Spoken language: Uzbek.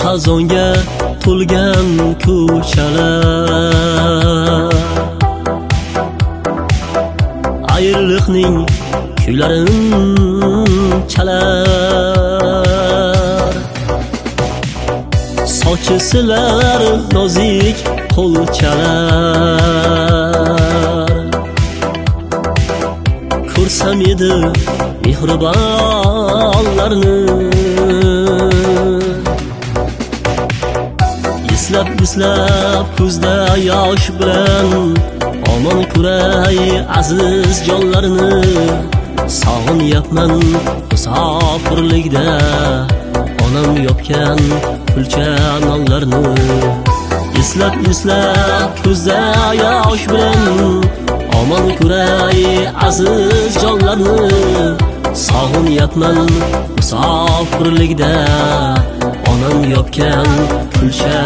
xazonga to'lgan ko'chalar, ayriliqning kuylarin chalar. Sochi silar nozik qo'lchalar, ko'rsam edi mehribonlarni. Eslab ko'zda yosh bilan omon ko'ray aziz jonlarni. Sog'inyapman musofirlikda onam yopgan kulcha nonlarni. Eslab ko'zda yosh bilan omon ko'ray aziz jonlarni. Sog'inyapman musofirlikda onam yopgan kulcha